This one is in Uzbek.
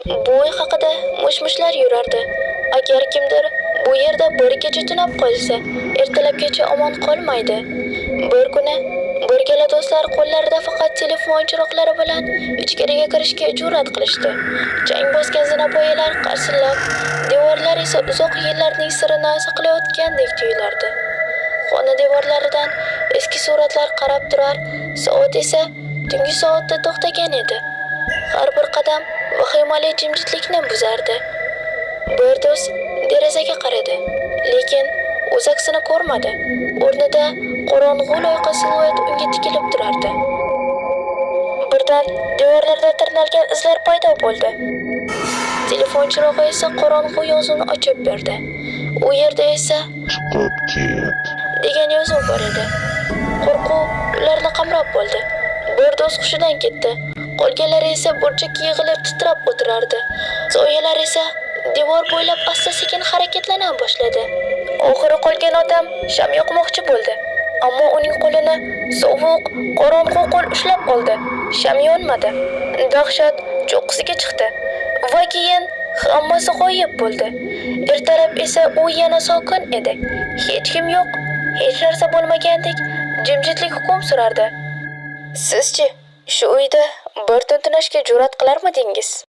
Bu uy haqida mush-mushlar yurardi. Agar kimdir bu yerda bir kecha tunab qolsa, ertalabgacha omon qolmaydi. Bir kuni bir gala do'stlar qo'llarida faqat telefon chiroqlari bilan ichkariga kirishga jur'at qilishdi. Chang bosgan zinapoyalar qarsillab, devorlar esa uzoq yillarning sirini saqlayotgandek tuyulardi. Xona devorlaridan eski suratlar qarab turar, soat esa tungi soatda to'xtagan edi. Har bir qadam vahimali jimjitlikni buzardi. Bir do'st derazaga qaradi, lekin o'z aksini ko'rmadi. O'rnida qorong'u loyqa siluet unga tikilib turardi. Birdan devorlarda tirnalgan izlar paydo bo'ldi. Telefon chirog'i esa qorong'u yozuvni ochib berdi. U yerda esa Chiqib ket. degan yozuv bor edi. Qo'rquv ularni qamrab bo'ldi. Bir do'st hushidan ketdi. Qolganlari esa burchakka yig'ilib titrab o'tirardi. Soyalar esa devor bo'ylab asta-sekin harakatlana boshladi. Oxiri qolgan odam sham yoqmoqchi bo'ldi, ammo uning qo'lini sovuq, qorong'u qo'l ushlab qoldi. Sham yonmadi. Dahshat cho'qqisiga chiqdi va keyin hammasi g'oyib bo'ldi. Ertalab esa u yana sokin edi. Hech kim yo'q, hech narsa bo'lmagandek jimjitlik hukm surardi. Sizchi, shu uyda bir tuntunashga jur'at qilarmidingiz?